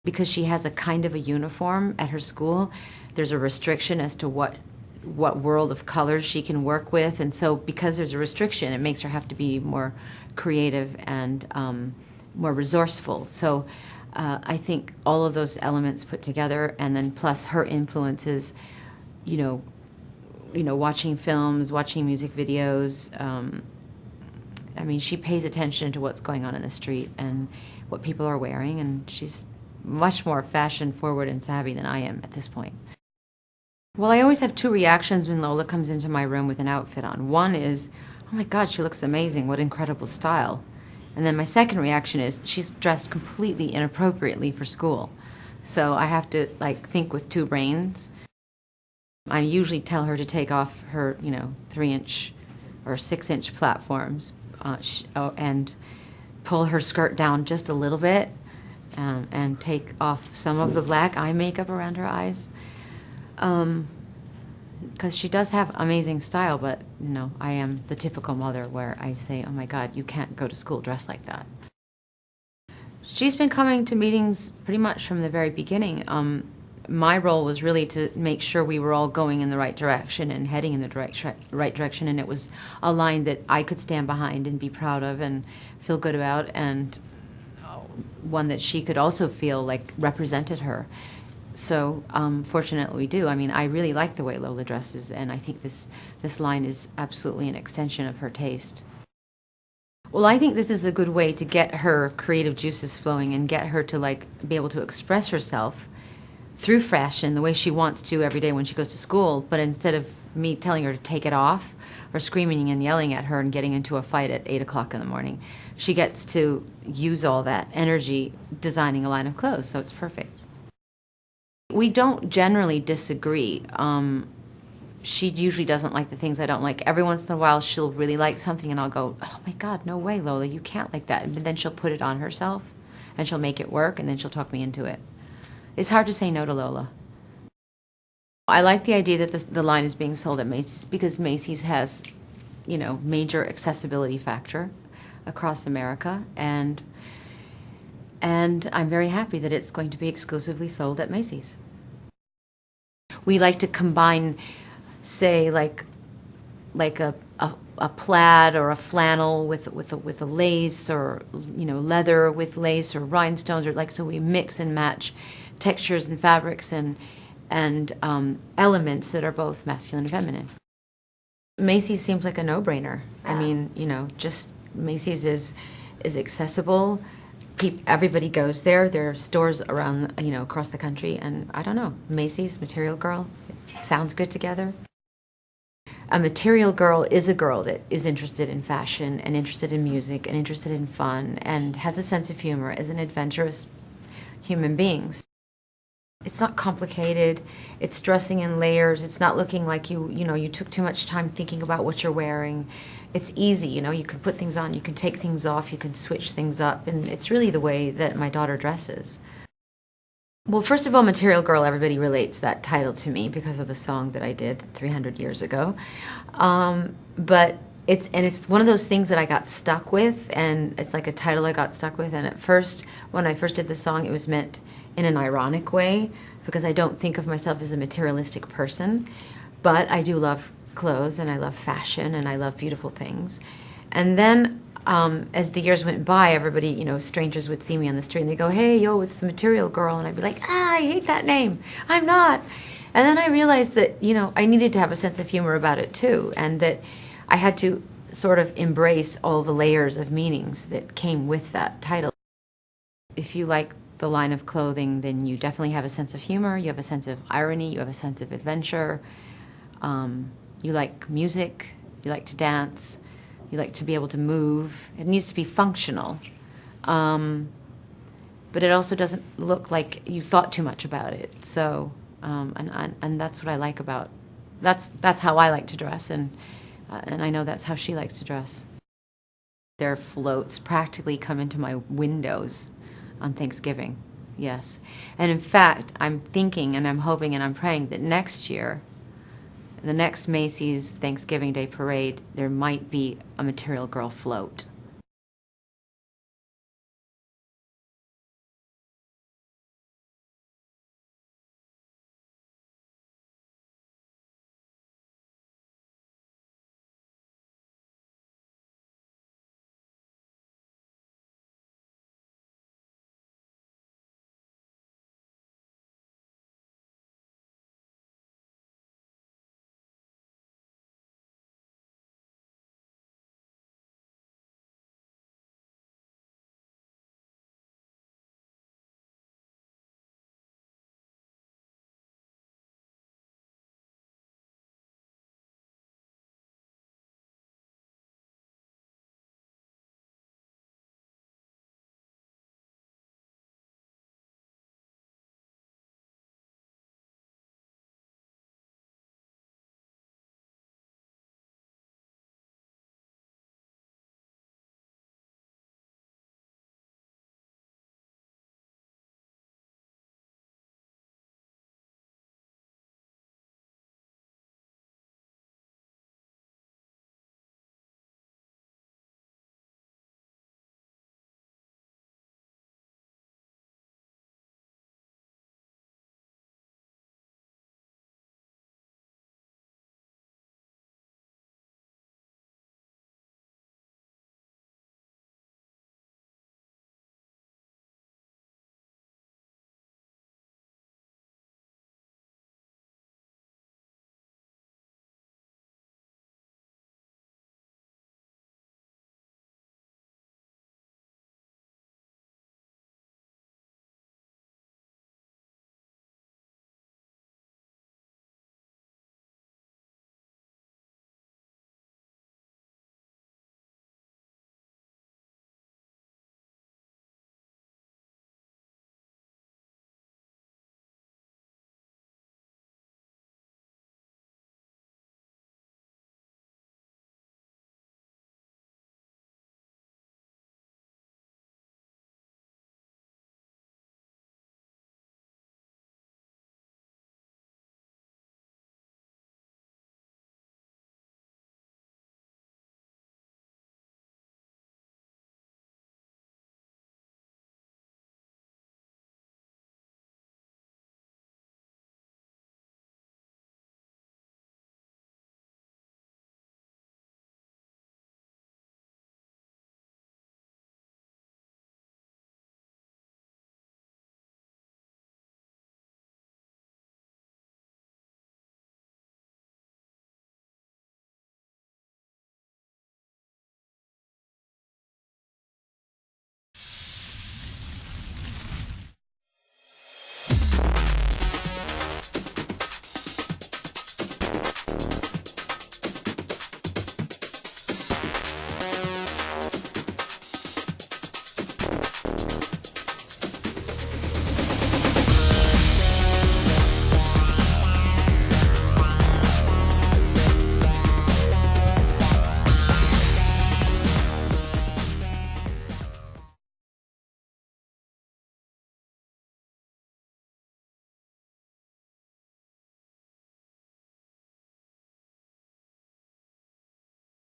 Because she has a kind of a uniform at her school, there's a restriction as to what world of colors she can work with. And so because there's a restriction, it makes her have to be more creative and more resourceful. So I think all of those elements put together, and then plus her influences, you know, watching films, watching music videos. I mean, she pays attention to what's going on in the street and what people are wearing, and she's much more fashion forward and savvy than I am at this point. Well, I always have two reactions when Lola comes into my room with an outfit on. One is, oh my God, she looks amazing, what incredible style. And then my second reaction is, she's dressed completely inappropriately for school. So I have to think with two brains. I usually tell her to take off her, 3-inch or 6-inch platforms and pull her skirt down just a little bit and take off some of the black eye makeup around her eyes. Because she does have amazing style, but, I am the typical mother where I say, oh my God, you can't go to school dressed like that. She's been coming to meetings pretty much from the very beginning. My role was really to make sure we were all going in the right direction and heading in the right direction, and it was a line that I could stand behind and be proud of and feel good about, and one that she could also feel like represented her. So fortunately we do. I mean, I really like the way Lola dresses, and I think this line is absolutely an extension of her taste. Well, I think this is a good way to get her creative juices flowing and get her to be able to express herself through fashion the way she wants to every day when she goes to school, but instead of me telling her to take it off or screaming and yelling at her and getting into a fight at 8 o'clock in the morning, she gets to use all that energy designing a line of clothes, so it's perfect. We don't generally disagree. She usually doesn't like the things I don't like. Every once in a while she'll really like something and I'll go, oh my God, no way, Lola, you can't like that. But then she'll put it on herself and she'll make it work, and then she'll talk me into it. It's hard to say no to Lola. I like the idea that the line is being sold at Macy's because Macy's has, major accessibility factor across America, and I'm very happy that it's going to be exclusively sold at Macy's. We like to combine, say, like a plaid or a flannel with a lace, or leather with lace or rhinestones, or so we mix and match textures and fabrics and elements that are both masculine and feminine. Macy's seems like a no-brainer. I mean, just Macy's is accessible. Everybody goes there. There are stores around, across the country, and I don't know, Macy's, Material Girl, it sounds good together. A material girl is a girl that is interested in fashion and interested in music and interested in fun and has a sense of humor, as an adventurous human beings. It's not complicated. It's dressing in layers. It's not looking like you took too much time thinking about what you're wearing. It's easy, you can put things on, you can take things off, you can switch things up, and it's really the way that my daughter dresses. Well, first of all, Material Girl, everybody relates that title to me because of the song that I did 300 years ago. But it's one of those things that I got stuck with, and it's like a title I got stuck with. And at first, when I first did the song, it was meant in an ironic way, because I don't think of myself as a materialistic person, but I do love clothes, and I love fashion, and I love beautiful things. And then as the years went by, everybody, strangers would see me on the street and they go, hey, yo, it's the Material Girl. And I'd be like, I hate that name. I'm not. And then I realized that, I needed to have a sense of humor about it too, and that I had to sort of embrace all the layers of meanings that came with that title. If you like the line of clothing, then you definitely have a sense of humor, you have a sense of irony, you have a sense of adventure, you like music, you like to dance, you like to be able to move. It needs to be functional, but it also doesn't look like you thought too much about it. So, and that's what I like about, that's how I like to dress, and I know that's how she likes to dress. Their floats practically come into my windows on Thanksgiving, yes. And in fact, I'm thinking and I'm hoping and I'm praying that next year, the next Macy's Thanksgiving Day Parade, there might be a Material Girl float.